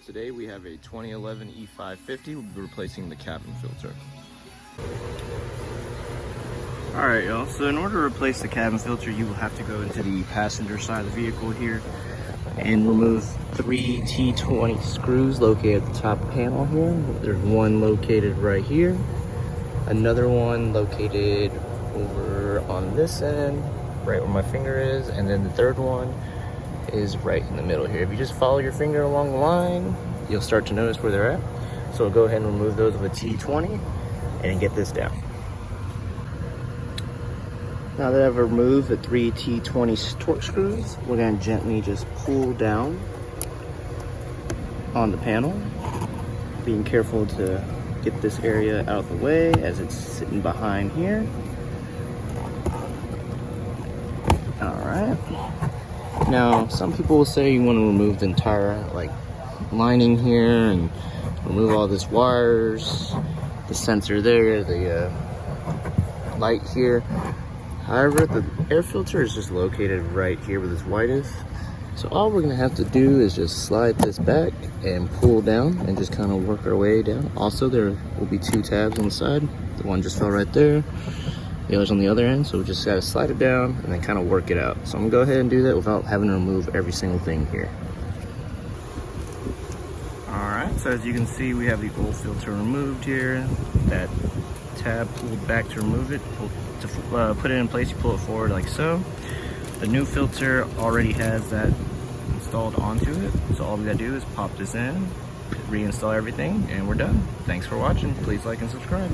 Today we have a 2011 E550. We'll be replacing the cabin filter. Alright y'all, so in order to replace the cabin filter, you will have to go into the passenger side of the vehicle here and remove 3 T20 screws located at the top panel here. There's one located right here, another one located over on this end, right where my finger is, and then the third one is right in the middle here. If you just follow your finger along the line, you'll start to notice where they're at. So we'll go ahead and remove those with a T20 and get this down. Now that I've removed the 3 T20 torque screws, we're going to gently just pull down on the panel, being careful to get this area out of the way as it's sitting behind here. Alright. Now, some people will say you want to remove the entire lining here and remove all this wires, the sensor there, the light here. However, the air filter is just located right here where this white is. So all we're gonna have to do is just slide this back and pull down and just kind of work our way down. Also, there will be 2 tabs on the side. The one just fell right there. The other's on the other end. So we just gotta slide it down and then kind of work it out. So I'm gonna go ahead and do that without having to remove every single thing here. All right, so as you can see, we have the old filter removed here. That tab pulled back to remove it. To put it in place, you pull it forward like so. The new filter already has that installed onto it, so all we gotta do is pop this in, reinstall everything, and we're done. Thanks for watching. Please like and subscribe.